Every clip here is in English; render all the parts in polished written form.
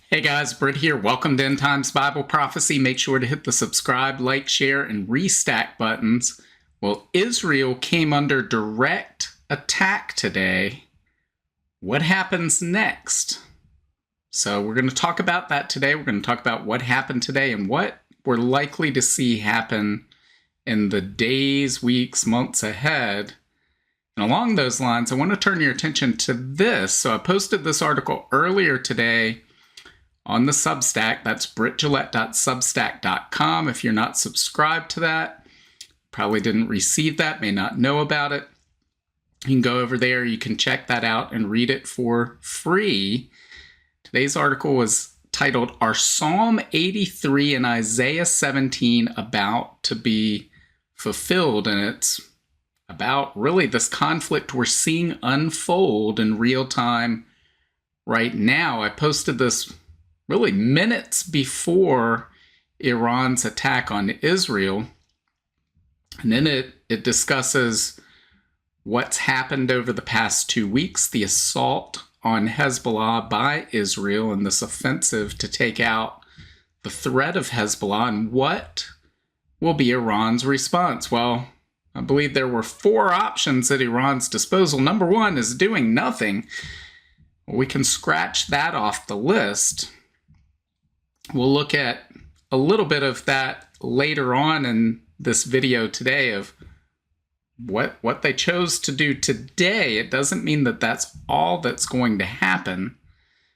Hey guys, Britt here. Welcome to End Times Bible Prophecy. Make sure to hit the subscribe, like, share, and restack buttons. Well, Israel came under direct attack today. What happens next? So we're going to talk about that today. We're going to talk about what happened today and what we're likely to see happen in the days, weeks, months ahead. And along those lines, I want to turn your attention to this. So I posted this article earlier today on the Substack. That's brittgillette.substack.com. If you're not subscribed to that, probably didn't receive that, may not know about it, you can go over there. You can check that out and read it for free. Today's article was titled, Are Psalm 83 and Isaiah 17 about to be fulfilled? And it's about really this conflict we're seeing unfold in real time right now. I posted this really minutes before Iran's attack on Israel. And in it discusses what's happened over the past 2 weeks, the assault on Hezbollah by Israel and this offensive to take out the threat of Hezbollah, and what will be Iran's response. Well, I believe there were 4 options at Iran's disposal. Number 1 is doing nothing. Well, we can scratch that off the list. We'll look at a little bit of that later on in this video today of what they chose to do today. It doesn't mean that that's all that's going to happen.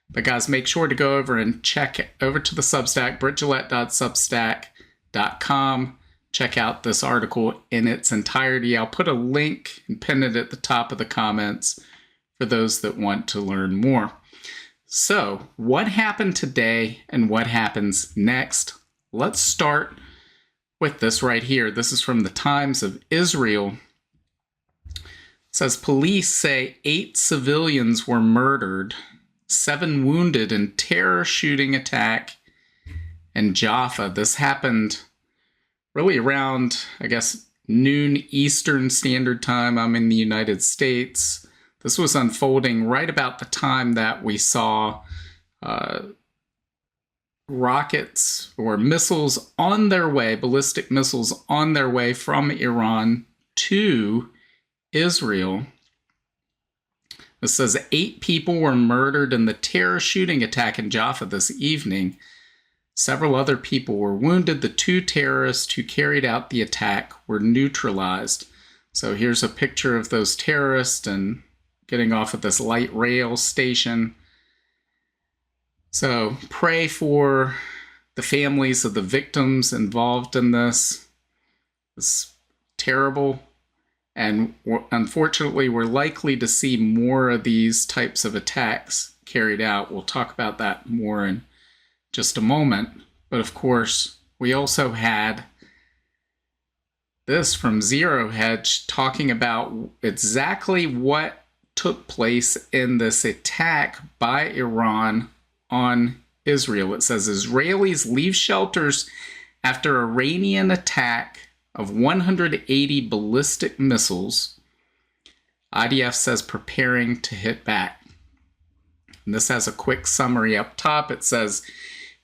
But guys, make sure to go over and check over to the Substack, brittgillette.substack.com. Check out this article in its entirety. I'll put a link and pin it at the top of the comments for those that want to learn more. So, what happened today and what happens next? Let's start with this right here. This is from the Times of Israel. It says, police say 8 civilians were murdered, 7 wounded in terror shooting attack in Jaffa. This happened really around, I guess, noon Eastern Standard Time. I'm in the United States. This was unfolding right about the time that we saw rockets or missiles on their way, ballistic missiles on their way from Iran to Israel. It says 8 people were murdered in the terror shooting attack in Jaffa this evening. Several other people were wounded. The 2 terrorists who carried out the attack were neutralized. So here's a picture of those terrorists and getting off at this light rail station. So pray for the families of the victims involved in this. It's terrible. And unfortunately, we're likely to see more of these types of attacks carried out. We'll talk about that more in just a moment. But of course, we also had this from Zero Hedge talking about exactly what took place in this attack by Iran on Israel. It says Israelis leave shelters after Iranian attack of 180 ballistic missiles. IDF says preparing to hit back. And this has a quick summary up top. It says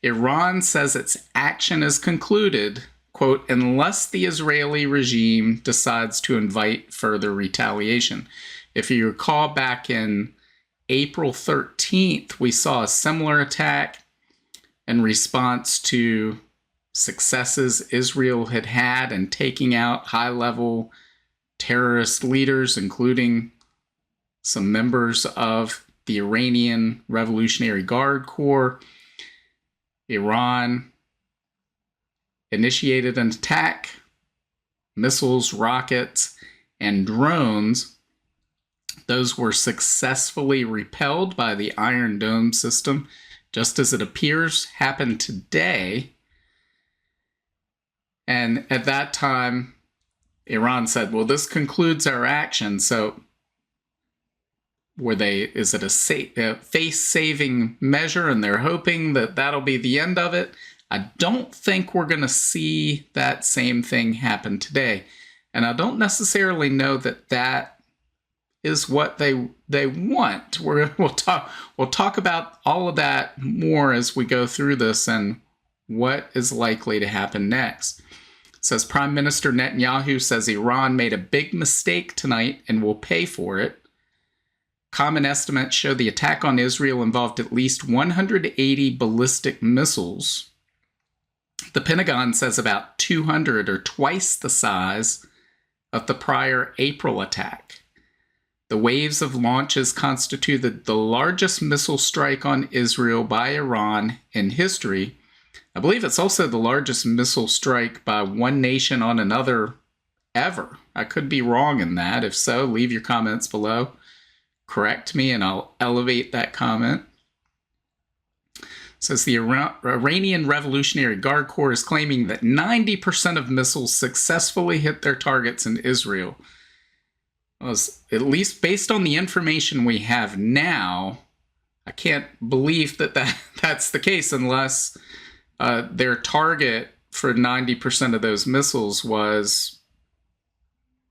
Iran says its action is concluded, quote, unless the Israeli regime decides to invite further retaliation. If you recall, back in April 13th, we saw a similar attack in response to successes Israel had in taking out high-level terrorist leaders, including some members of the Iranian Revolutionary Guard Corps. Iran initiated an attack, missiles, rockets, and drones. Those were successfully repelled by the Iron Dome system, just as it appears happened today. And at that time, Iran said, well, this concludes our action. So is it a face-saving measure and they're hoping that that'll be the end of it? I don't think we're going to see that same thing happen today. And I don't necessarily know that is what they want. We'll talk about all of that more as we go through this and what is likely to happen next. It says Prime Minister Netanyahu says Iran made a big mistake tonight and will pay for it. Common estimates show the attack on Israel involved at least 180 ballistic missiles. The Pentagon says about 200, or twice the size of the prior April attack. The waves of launches constituted the largest missile strike on Israel by Iran in history. I believe it's also the largest missile strike by one nation on another ever. I could be wrong in that. If so, leave your comments below. Correct me and I'll elevate that comment. It says the Iranian Revolutionary Guard Corps is claiming that 90% of missiles successfully hit their targets in Israel. At least based on the information we have now, I can't believe that's the case unless their target for 90% of those missiles was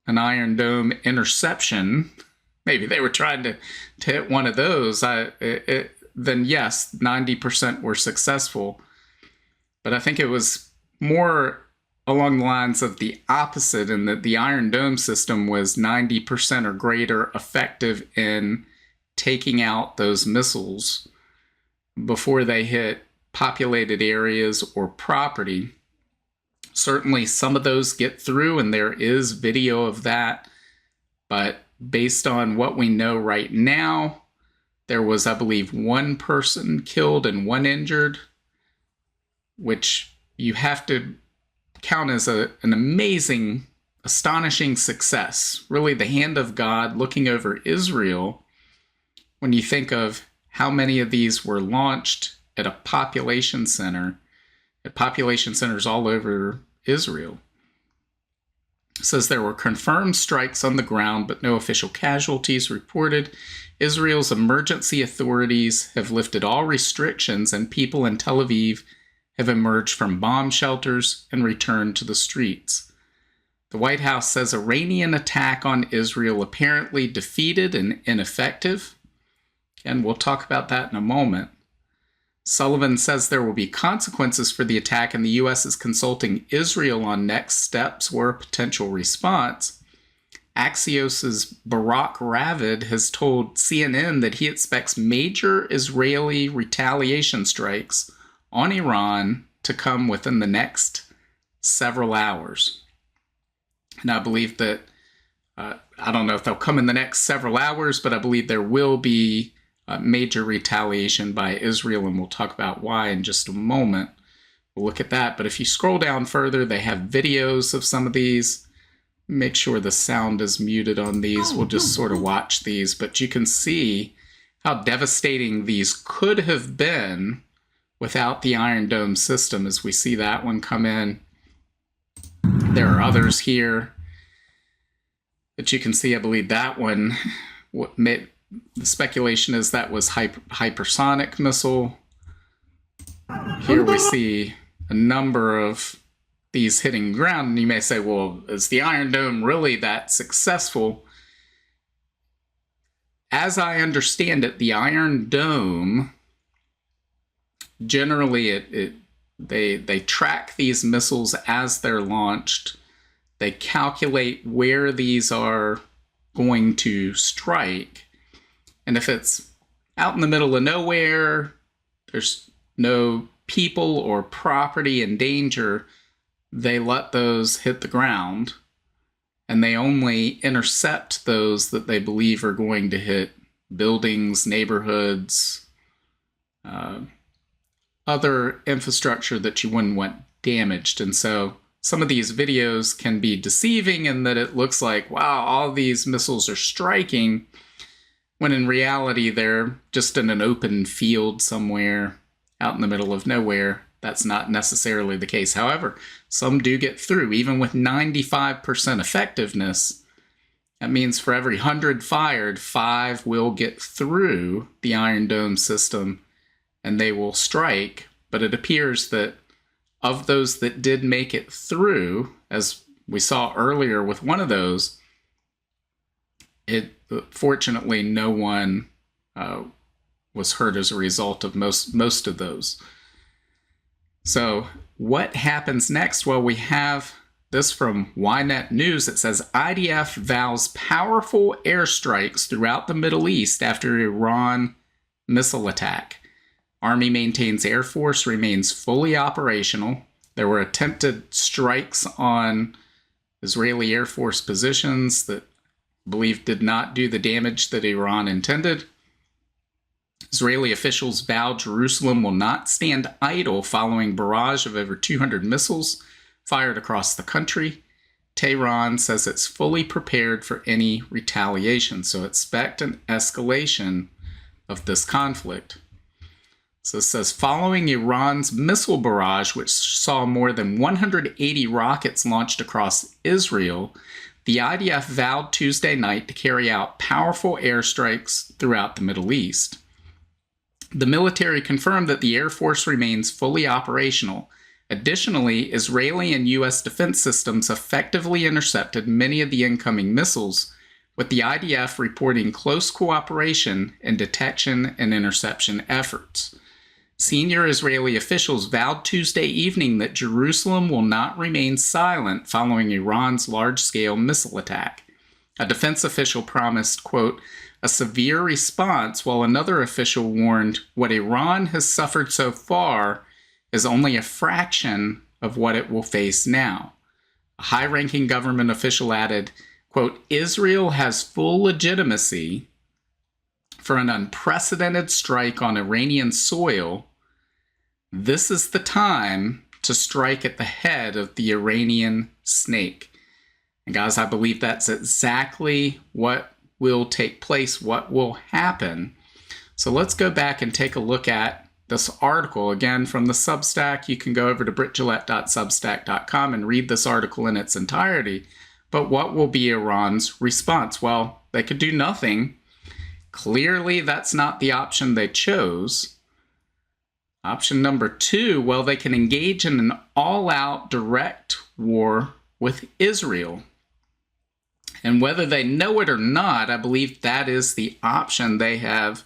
an Iron Dome interception. Maybe they were trying to hit one of those. Then yes, 90% were successful. But I think it was more along the lines of the opposite, in that the Iron Dome system was 90% or greater effective in taking out those missiles before they hit populated areas or property. Certainly some of those get through, and there is video of that. But based on what we know right now, there was, I believe, one person killed and one injured, which you have to count as an amazing, astonishing success. Really the hand of God looking over Israel when you think of how many of these were launched at a population center, at population centers all over Israel. It says there were confirmed strikes on the ground, but no official casualties reported. Israel's emergency authorities have lifted all restrictions, and people in Tel Aviv have emerged from bomb shelters and returned to the streets. The White House says Iranian attack on Israel apparently defeated and ineffective. And we'll talk about that in a moment. Sullivan says there will be consequences for the attack, and the U.S. is consulting Israel on next steps or a potential response. Axios's Barak Ravid has told CNN that he expects major Israeli retaliation strikes on Iran to come within the next several hours. And I believe that, I don't know if they'll come in the next several hours, but I believe there will be major retaliation by Israel, and we'll talk about why in just a moment. We'll look at that. But if you scroll down further, they have videos of some of these. Make sure the sound is muted on these. We'll just sort of watch these, but you can see how devastating these could have been without the Iron Dome system, as we see that one come in. There are others here that you can see. I believe that one, the speculation is that was hypersonic missile. Here we see a number of these hitting ground, and you may say, well, is the Iron Dome really that successful? As I understand it, the Iron Dome, generally they track these missiles as they're launched. They calculate where these are going to strike. And if it's out in the middle of nowhere, there's no people or property in danger, they let those hit the ground, and they only intercept those that they believe are going to hit buildings, neighborhoods, other infrastructure that you wouldn't want damaged. And so some of these videos can be deceiving in that it looks like, wow, all these missiles are striking, when in reality they're just in an open field somewhere out in the middle of nowhere. That's not necessarily the case. However, some do get through. Even with 95% effectiveness, that means for every 100 fired, 5 will get through the Iron Dome system and they will strike. But it appears that of those that did make it through, as we saw earlier with one of those, it fortunately, no one was hurt as a result of most of those. So what happens next? Well, we have this from Ynet News. It says IDF vows powerful airstrikes throughout the Middle East after Iran missile attack. Army maintains Air Force remains fully operational. There were attempted strikes on Israeli Air Force positions that I believe did not do the damage that Iran intended. Israeli officials vow Jerusalem will not stand idle following barrage of over 200 missiles fired across the country. Tehran says it's fully prepared for any retaliation, so expect an escalation of this conflict. So it says, following Iran's missile barrage, which saw more than 180 rockets launched across Israel, the IDF vowed Tuesday night to carry out powerful airstrikes throughout the Middle East. The military confirmed that the Air Force remains fully operational. Additionally, Israeli and U.S. defense systems effectively intercepted many of the incoming missiles, with the IDF reporting close cooperation in detection and interception efforts. Senior Israeli officials vowed Tuesday evening that Jerusalem will not remain silent following Iran's large-scale missile attack. A defense official promised, quote, a severe response, while another official warned what Iran has suffered so far is only a fraction of what it will face now. A high-ranking government official added, quote, Israel has full legitimacy for an unprecedented strike on Iranian soil. This is the time to strike at the head of the Iranian snake. And guys, I believe that's exactly what will take place, what will happen. So let's go back and take a look at this article again from the Substack. You can go over to brittgillette.substack.com and read this article in its entirety. But what will be Iran's response? Well, they could do nothing. Clearly, that's not the option they chose. Option number 2, well, they can engage in an all-out direct war with Israel. And whether they know it or not, I believe that is the option they have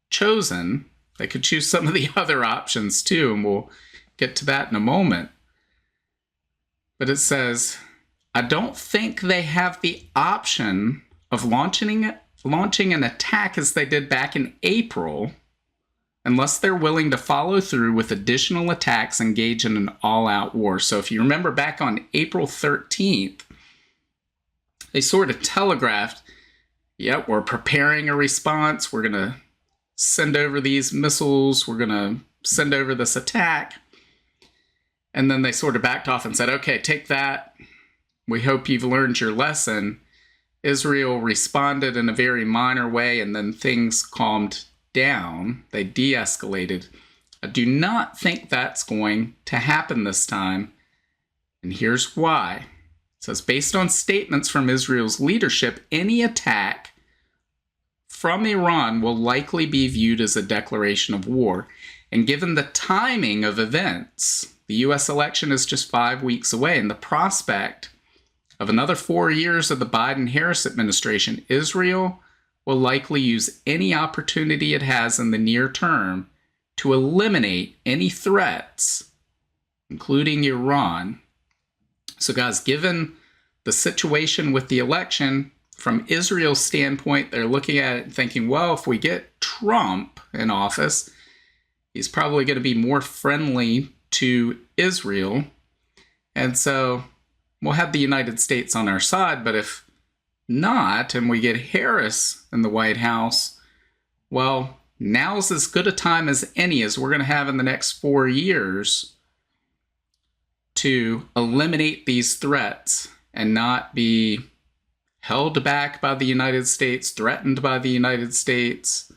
chosen. They could choose some of the other options too, and we'll get to that in a moment. But it says, I don't think they have the option of launching an attack as they did back in April, unless they're willing to follow through with additional attacks and engage in an all-out war. So if you remember back on April 13th, they sort of telegraphed, yep, we're preparing a response. We're going to send over these missiles. We're going to send over this attack. And then they sort of backed off and said, okay, take that. We hope you've learned your lesson. Israel responded in a very minor way, and then things calmed down. They de-escalated. I do not think that's going to happen this time. And here's why. It says, based on statements from Israel's leadership, any attack from Iran will likely be viewed as a declaration of war. And given the timing of events, the U.S. election is just 5 weeks away, and the prospect of another 4 years of the Biden-Harris administration, Israel will likely use any opportunity it has in the near term to eliminate any threats, including Iran. So guys, given the situation with the election, from Israel's standpoint, they're looking at it and thinking, well, if we get Trump in office, he's probably going to be more friendly to Israel. And so we'll have the United States on our side, but if not, and we get Harris in the White House, well, now's as good a time as any as we're going to have in the next 4 years to eliminate these threats and not be held back by the United States, threatened by the United States,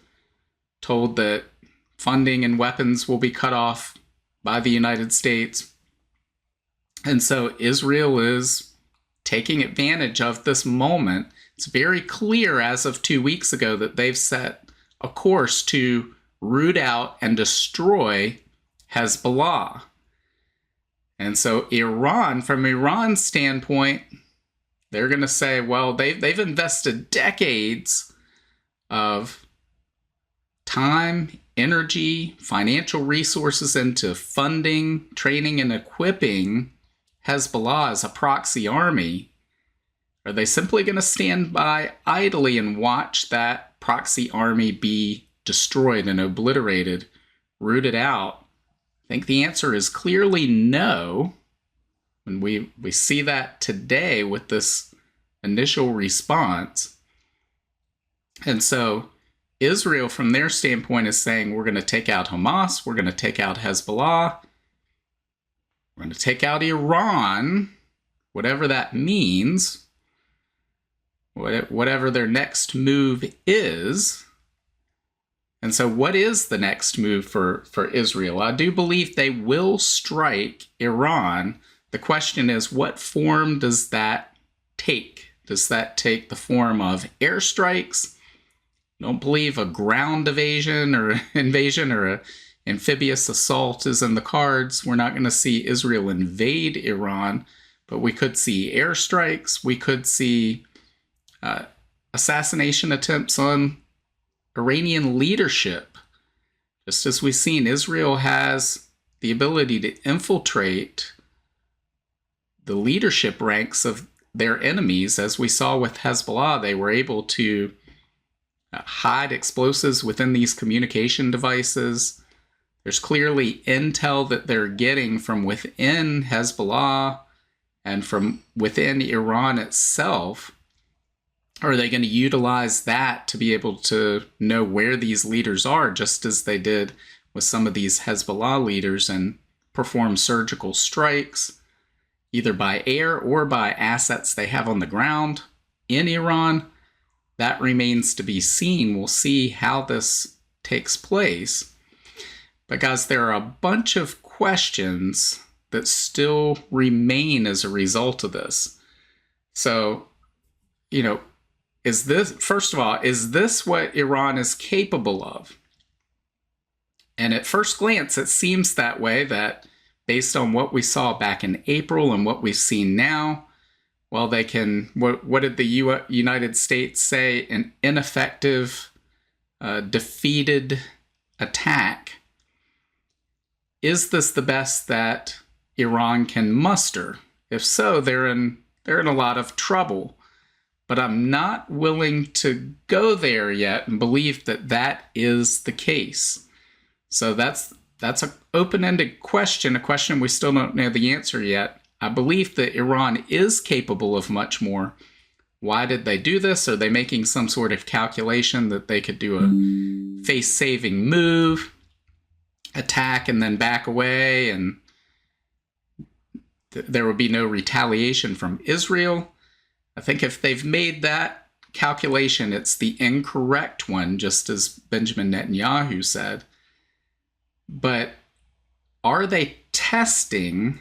told that funding and weapons will be cut off by the United States. And so Israel is taking advantage of this moment. It's very clear as of 2 weeks ago that they've set a course to root out and destroy Hezbollah. And so Iran, from Iran's standpoint, They're going to say, well, they've invested decades of time, energy, financial resources into funding, training, and equipping Hezbollah as a proxy army. Are they simply going to stand by idly and watch that proxy army be destroyed and obliterated, rooted out? I think the answer is clearly no. And we see that today with this initial response. And so Israel, from their standpoint, is saying, we're going to take out Hamas, we're going to take out Hezbollah, we're going to take out Iran, whatever that means, whatever their next move is. And so what is the next move for Israel? I do believe they will strike Iran. The question is, what form does that take? Does that take the form of airstrikes? I don't believe a ground invasion or an amphibious assault is in the cards. We're not going to see Israel invade Iran, but we could see airstrikes. We could see assassination attempts on Iranian leadership. Just as we've seen, Israel has the ability to infiltrate the leadership ranks of their enemies. As we saw with Hezbollah, they were able to hide explosives within these communication devices. There's clearly intel that they're getting from within Hezbollah and from within Iran itself. Are they going to utilize that to be able to know where these leaders are, just as they did with some of these Hezbollah leaders, and perform surgical strikes, either by air or by assets they have on the ground in Iran? That remains to be seen. We'll see how this takes place. But guys, there are a bunch of questions that still remain as a result of this. So, first of all, is this what Iran is capable of? And at first glance, it seems that way, that based on what we saw back in April and what we've seen now, well, they can, what did the United States say? An ineffective, defeated attack. Is this the best that Iran can muster? If so, they're in a lot of trouble. But I'm not willing to go there yet and believe that that is the case. So that's an open-ended question, a question we still don't know the answer yet. I believe that Iran is capable of much more. Why did they do this? Are they making some sort of calculation that they could do a face-saving move, attack and then back away, and there would be no retaliation from Israel? I think if they've made that calculation, it's the incorrect one, just as Benjamin Netanyahu said. But are they testing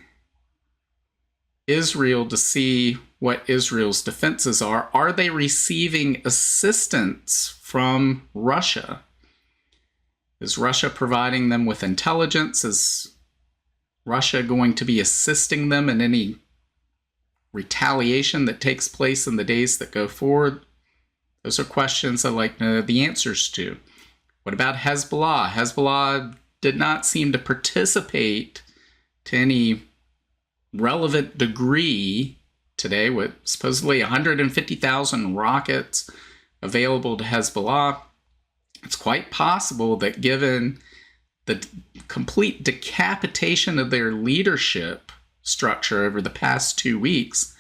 Israel to see what Israel's defenses are? Are they receiving assistance from Russia? Is Russia providing them with intelligence? Is Russia going to be assisting them in any retaliation that takes place in the days that go forward? Those are questions I'd like to know the answers to. What about Hezbollah? Hezbollah did not seem to participate to any relevant degree today, with supposedly 150,000 rockets available to Hezbollah. It's quite possible that, given the complete decapitation of their leadership structure over the past 2 weeks,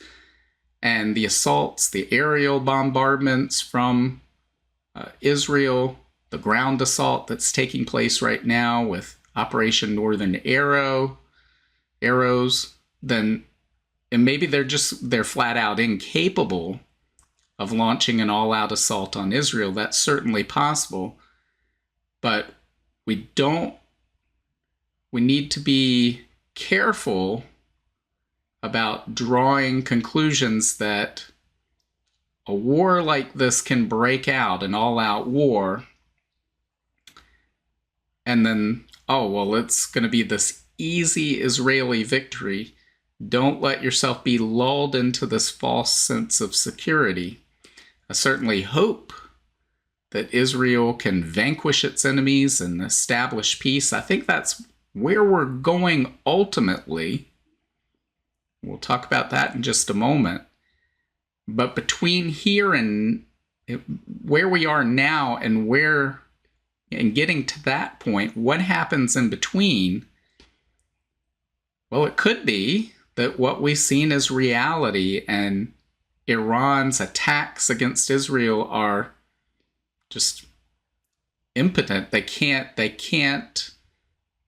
and the assaults, the aerial bombardments from Israel, the ground assault that's taking place right now with Operation Northern Arrows, then, and maybe they're flat out incapable of launching an all-out assault on Israel. That's certainly possible, but we need to be careful about drawing conclusions that a war like this can break out, an all-out war, and then, oh, well, it's going to be this easy Israeli victory. Don't let yourself be lulled into this false sense of security. I certainly hope that Israel can vanquish its enemies and establish peace. I think that's where we're going ultimately. We'll talk about that in just a moment. But between here and where we are now and getting to that point, what happens in between? Well, it could be that what we've seen is reality, and Iran's attacks against Israel are just impotent. They can't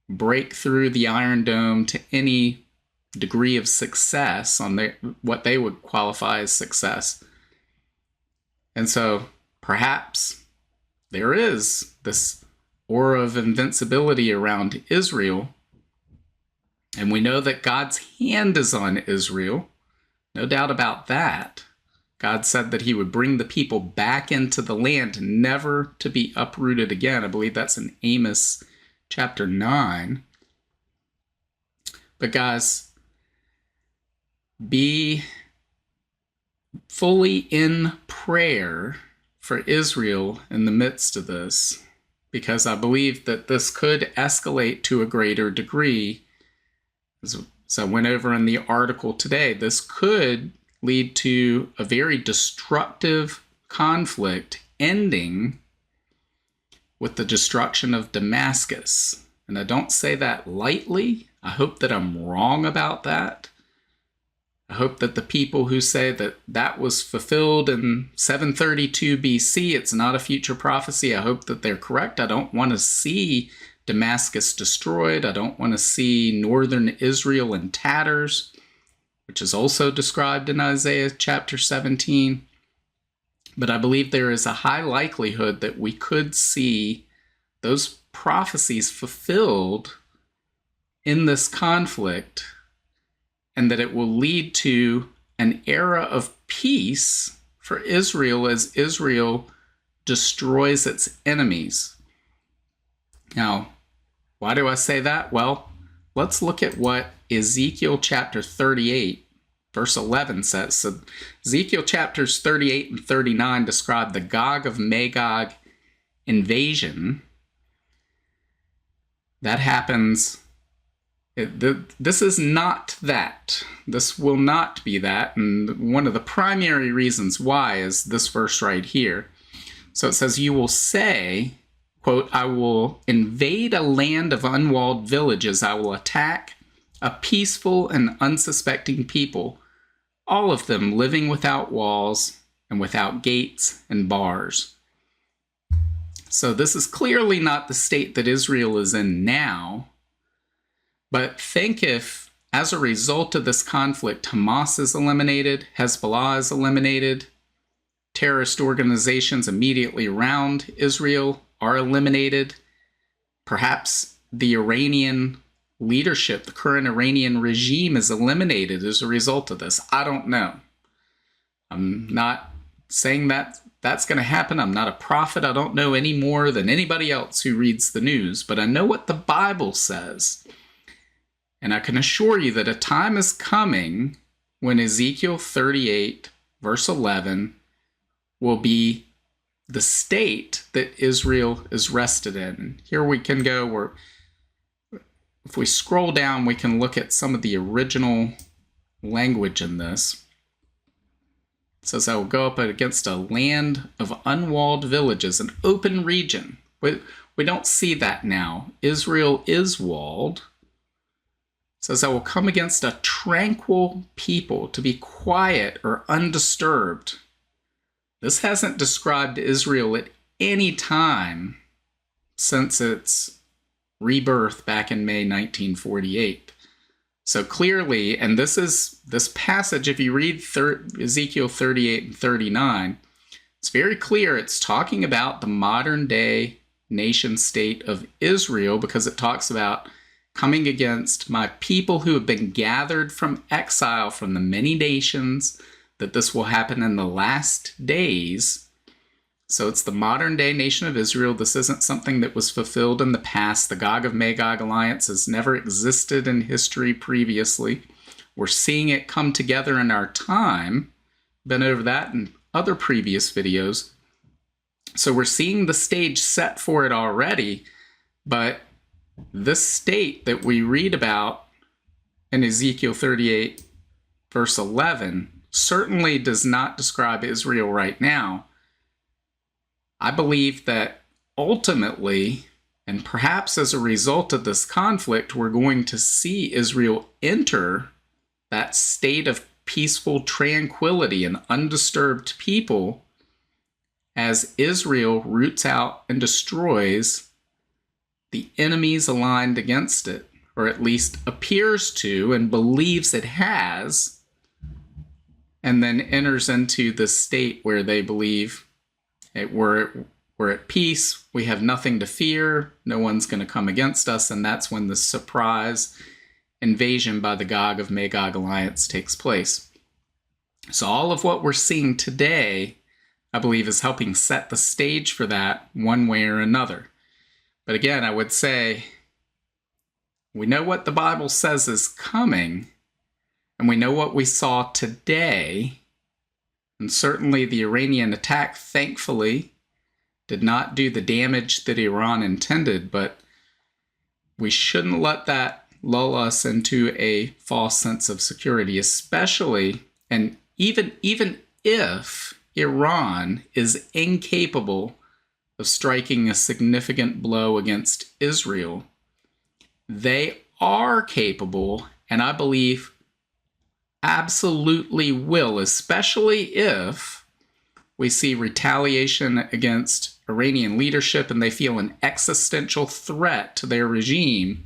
break through the Iron Dome to any degree of success on what they would qualify as success. And so perhaps there is this aura of invincibility around Israel. And we know that God's hand is on Israel. No doubt about that. God said that he would bring the people back into the land, never to be uprooted again. I believe that's in Amos chapter 9. But guys, be fully in prayer for Israel in the midst of this, because I believe that this could escalate to a greater degree. As I went over in the article today, this could lead to a very destructive conflict ending with the destruction of Damascus. And I don't say that lightly. I hope that I'm wrong about that. I hope that the people who say that that was fulfilled in 732 BC, it's not a future prophecy, I hope that they're correct. I don't want to see Damascus destroyed. I don't want to see northern Israel in tatters, which is also described in Isaiah chapter 17. But I believe there is a high likelihood that we could see those prophecies fulfilled in this conflict, and that it will lead to an era of peace for Israel as Israel destroys its enemies. Now, why do I say that? Well, let's look at what Ezekiel chapter 38, verse 11 says. So Ezekiel chapters 38 and 39 describe the Gog of Magog invasion. That happens. This is not that. This will not be that. And one of the primary reasons why is this verse right here. So it says, you will say, quote, I will invade a land of unwalled villages. I will attack a peaceful and unsuspecting people, all of them living without walls and without gates and bars. So this is clearly not the state that Israel is in now. But think if, as a result of this conflict, Hamas is eliminated, Hezbollah is eliminated, terrorist organizations immediately around Israel are eliminated, perhaps the Iranian leadership, the current Iranian regime is eliminated as a result of this. I don't know. I'm not saying that that's going to happen. I'm not a prophet. I don't know any more than anybody else who reads the news, but I know what the Bible says. And I can assure you that a time is coming when Ezekiel 38, verse 11, will be the state that Israel is rested in. Here we can go where, if we scroll down, we can look at some of the original language in this. It says, I will go up against a land of unwalled villages, an open region. We don't see that now. Israel is walled. It says, I will come against a tranquil people to be quiet or undisturbed. This hasn't described Israel at any time since its rebirth back in May 1948. So clearly, and this passage, if you read Ezekiel 38 and 39, it's very clear it's talking about the modern day nation state of Israel, because it talks about coming against my people who have been gathered from exile from the many nations, that this will happen in the last days. So it's the modern day nation of Israel. This isn't something that was fulfilled in the past. The Gog of Magog alliance has never existed in history previously. We're seeing it come together in our time. Been over that in other previous videos. So we're seeing the stage set for it already, but this state that we read about in Ezekiel 38, verse 11, certainly does not describe Israel right now. I believe that ultimately, and perhaps as a result of this conflict, we're going to see Israel enter that state of peaceful tranquility and undisturbed people as Israel roots out and destroys the enemies aligned against it, or at least appears to and believes it has, and then enters into the state where they believe we're at peace, we have nothing to fear, no one's going to come against us, and that's when the surprise invasion by the Gog of Magog alliance takes place. So all of what we're seeing today, I believe, is helping set the stage for that one way or another. But again, I would say we know what the Bible says is coming, and we know what we saw today. And certainly the Iranian attack, thankfully, did not do the damage that Iran intended, but we shouldn't let that lull us into a false sense of security, especially, and even if Iran is incapable of striking a significant blow against Israel, they are capable, and I believe absolutely will, especially if we see retaliation against Iranian leadership and they feel an existential threat to their regime.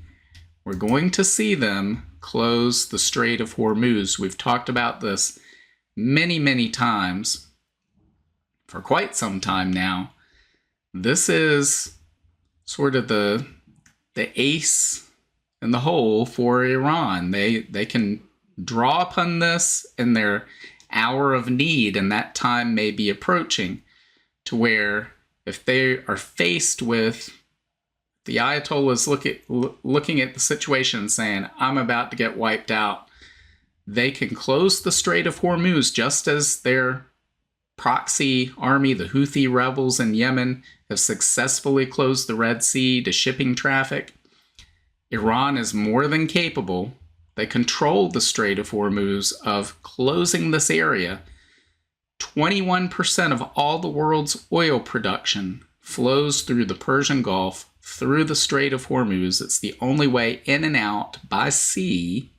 We're going to see them close the Strait of Hormuz. We've talked about this many, many times for quite some time now. This is sort of the ace in the hole for Iran. They can draw upon this in their hour of need, and that time may be approaching, to where if they are faced with the Ayatollahs looking at the situation and saying, I'm about to get wiped out, they can close the Strait of Hormuz just as their proxy army, the Houthi rebels in Yemen, have successfully closed the Red Sea to shipping traffic. Iran is more than capable. They control the Strait of Hormuz of closing this area. 21% of all the world's oil production flows through the Persian Gulf, through the Strait of Hormuz. It's the only way in and out by sea,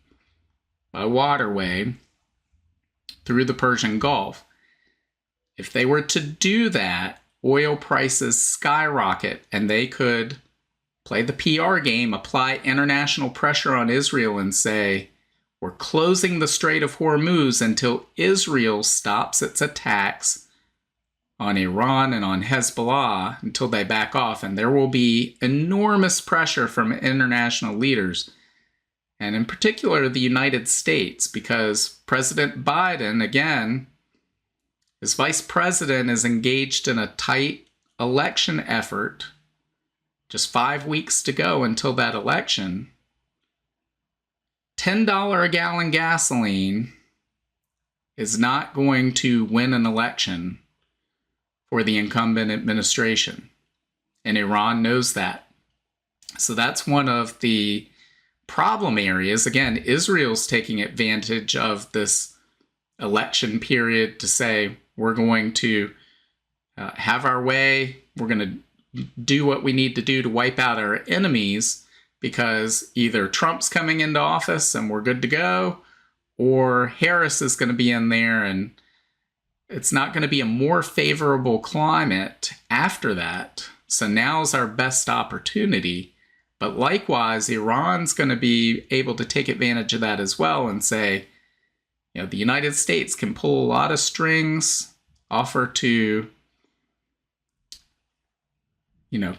by waterway, through the Persian Gulf. If they were to do that, oil prices skyrocket, and they could play the PR game, apply international pressure on Israel and say, we're closing the Strait of Hormuz until Israel stops its attacks on Iran and on Hezbollah, until they back off. And there will be enormous pressure from international leaders, and in particular the United States, because President Biden, again, his vice president, is engaged in a tight election effort. Just 5 weeks to go until that election. $10 a gallon gasoline is not going to win an election for the incumbent administration. And Iran knows that. So that's one of the problem areas. Again, Israel's taking advantage of this election period to say, we're going to have our way. We're going to do what we need to do to wipe out our enemies, because either Trump's coming into office and we're good to go, or Harris is going to be in there, and it's not going to be a more favorable climate after that. So now's our best opportunity. But likewise, Iran's going to be able to take advantage of that as well and say, the United States can pull a lot of strings, offer to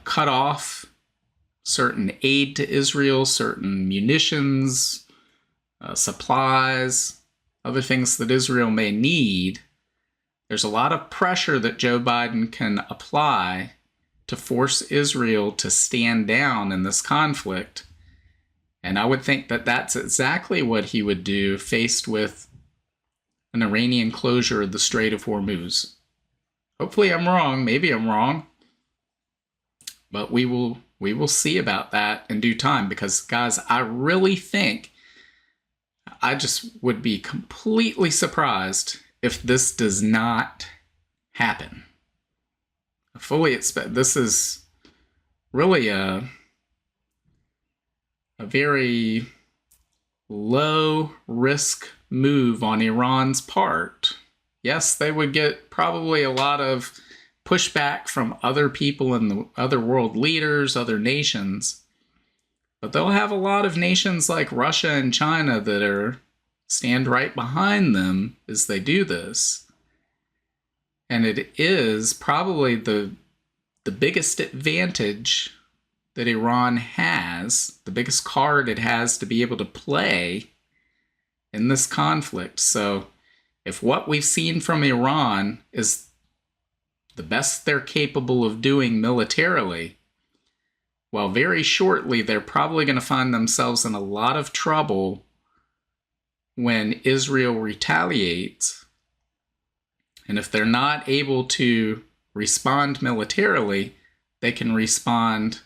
cut off certain aid to Israel, certain munitions, supplies, other things that Israel may need. There's a lot of pressure that Joe Biden can apply to force Israel to stand down in this conflict. And I would think that that's exactly what he would do faced with an Iranian closure of the Strait of Hormuz. Hopefully I'm wrong. Maybe I'm wrong. But we will see about that in due time, because, guys, I really think I just would be completely surprised if this does not happen. I fully expect this is really a very low risk move on Iran's part. Yes, they would get probably a lot of pushback from other people and the other world leaders, other nations, but they'll have a lot of nations like Russia and China that stand right behind them as they do this. And it is probably the biggest advantage that Iran has, the biggest card it has to be able to play in this conflict. So if what we've seen from Iran is the best they're capable of doing militarily, well, very shortly they're probably going to find themselves in a lot of trouble when Israel retaliates. And if they're not able to respond militarily, they can respond,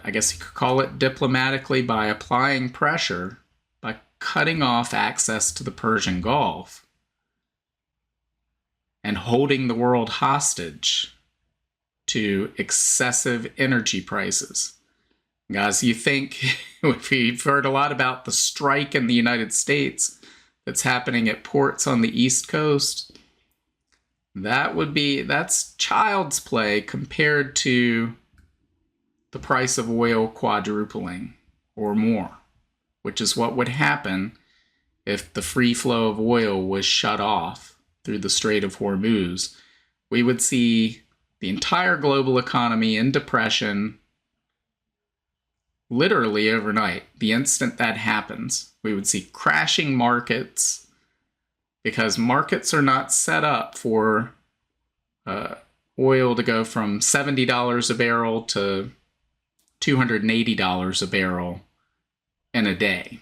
I guess you could call it diplomatically, by applying pressure, by cutting off access to the Persian Gulf and holding the world hostage to excessive energy prices. Guys, you think, we've heard a lot about the strike in the United States that's happening at ports on the East Coast. That's child's play compared to the price of oil quadrupling or more, which is what would happen if the free flow of oil was shut off through the Strait of Hormuz. We would see the entire global economy in depression literally overnight. The instant that happens, we would see crashing markets, because markets are not set up for oil to go from $70 a barrel to $280 a barrel in a day.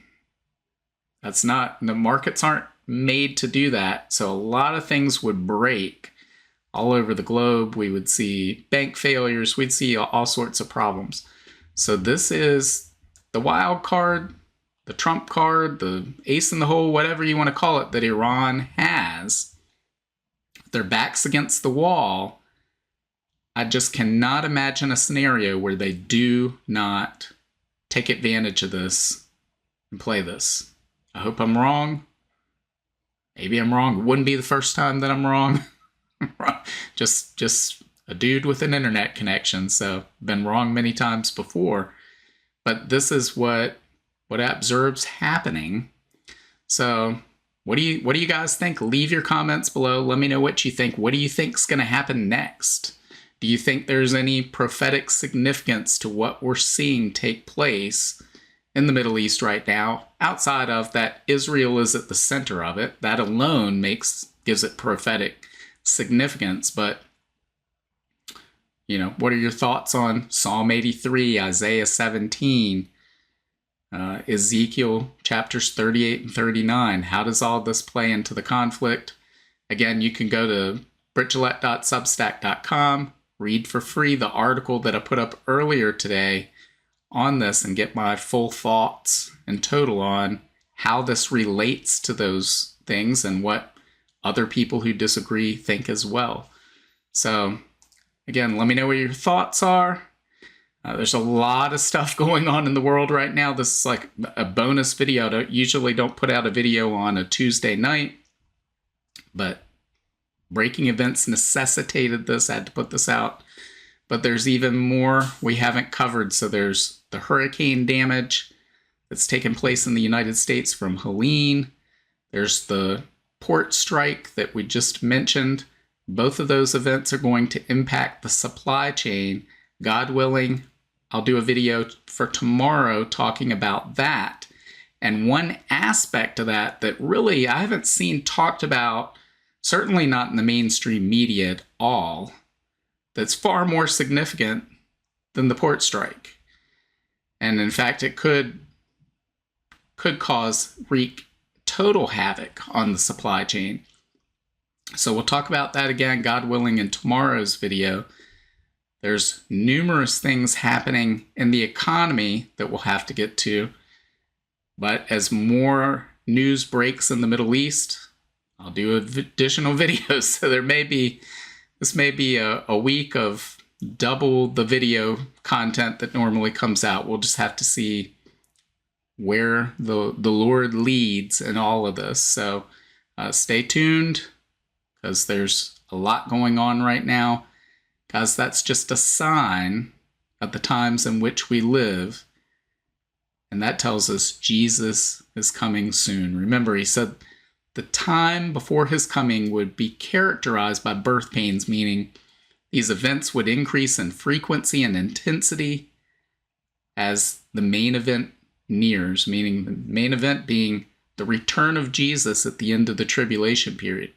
The markets aren't made to do that. So a lot of things would break all over the globe. We would see bank failures. We'd see all sorts of problems. So this is the wild card, the trump card, the ace in the hole, whatever you want to call it, that Iran has. Their backs against the wall. I just cannot imagine a scenario where they do not take advantage of this and play this. I hope I'm wrong. Maybe I'm wrong. It wouldn't be the first time that I'm wrong. just a dude with an internet connection, so been wrong many times before. But this is what observes happening. So what do you guys think? Leave your comments below. Let me know what you think. What do you think is going to happen next? Do you think there's any prophetic significance to what we're seeing take place in the Middle East right now, outside of that Israel is at the center of it? That alone gives it prophetic significance. But, what are your thoughts on Psalm 83, Isaiah 17, Ezekiel chapters 38 and 39? How does all this play into the conflict? Again, you can go to brittgillette.substack.com, read for free the article that I put up earlier today on this, and get my full thoughts in total on how this relates to those things and what other people who disagree think as well. So again, let me know what your thoughts are. There's a lot of stuff going on in the world right now. This is like a bonus video. I usually don't put out a video on a Tuesday night, but breaking events necessitated this. I had to put this out. But there's even more we haven't covered. So there's the hurricane damage that's taken place in the United States from Helene. There's the port strike that we just mentioned. Both of those events are going to impact the supply chain. God willing, I'll do a video for tomorrow talking about that. And one aspect of that really I haven't seen talked about, certainly not in the mainstream media at all, that's far more significant than the port strike. And in fact, it could wreak total havoc on the supply chain. So we'll talk about that again, God willing, in tomorrow's video. There's numerous things happening in the economy that we'll have to get to. But as more news breaks in the Middle East, I'll do additional videos. So this may be a week of double the video content that normally comes out. We'll just have to see where the Lord leads in all of this. So stay tuned, because there's a lot going on right now. Guys, that's just a sign of the times in which we live. And that tells us Jesus is coming soon. Remember, he said the time before his coming would be characterized by birth pains, meaning these events would increase in frequency and intensity as the main event nears, meaning the main event being the return of Jesus at the end of the tribulation period.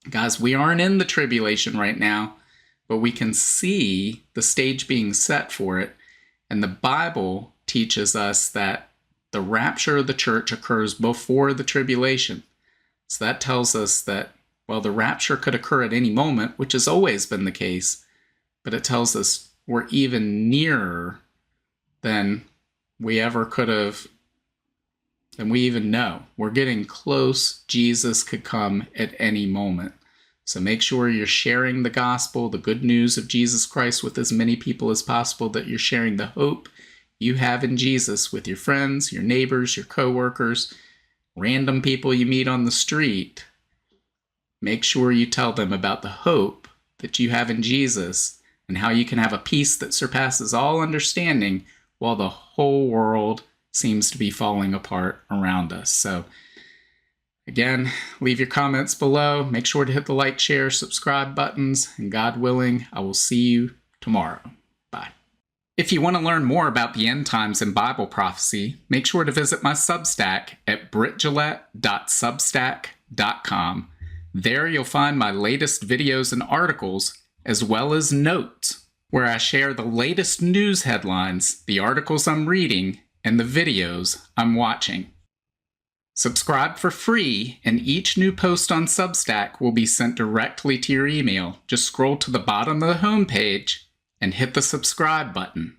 Guys, we aren't in the tribulation right now, but we can see the stage being set for it. And the Bible teaches us that the rapture of the church occurs before the tribulation. So that tells us that, well, the rapture could occur at any moment, which has always been the case, but it tells us we're even nearer than we ever could have, than we even know. We're getting close. Jesus could come at any moment. So make sure you're sharing the gospel, the good news of Jesus Christ, with as many people as possible, that you're sharing the hope you have in Jesus with your friends, your neighbors, your coworkers, random people you meet on the street. Make sure you tell them about the hope that you have in Jesus and how you can have a peace that surpasses all understanding while the whole world seems to be falling apart around us. So again, leave your comments below. Make sure to hit the like, share, subscribe buttons, and God willing, I will see you tomorrow. Bye. If you want to learn more about the end times and Bible prophecy, make sure to visit my Substack at brittgillette.substack.com. There you'll find my latest videos and articles, as well as notes, where I share the latest news headlines, the articles I'm reading, and the videos I'm watching. Subscribe for free, and each new post on Substack will be sent directly to your email. Just scroll to the bottom of the homepage and hit the subscribe button.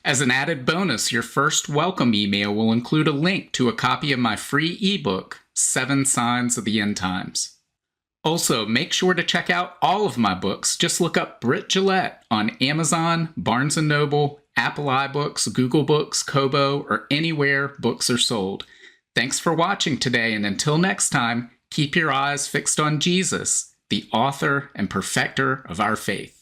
As an added bonus, your first welcome email will include a link to a copy of my free ebook, 7 Signs of the End Times. Also, make sure to check out all of my books. Just look up Britt Gillette on Amazon, Barnes & Noble, Apple iBooks, Google Books, Kobo, or anywhere books are sold. Thanks for watching today, and until next time, keep your eyes fixed on Jesus, the author and perfecter of our faith.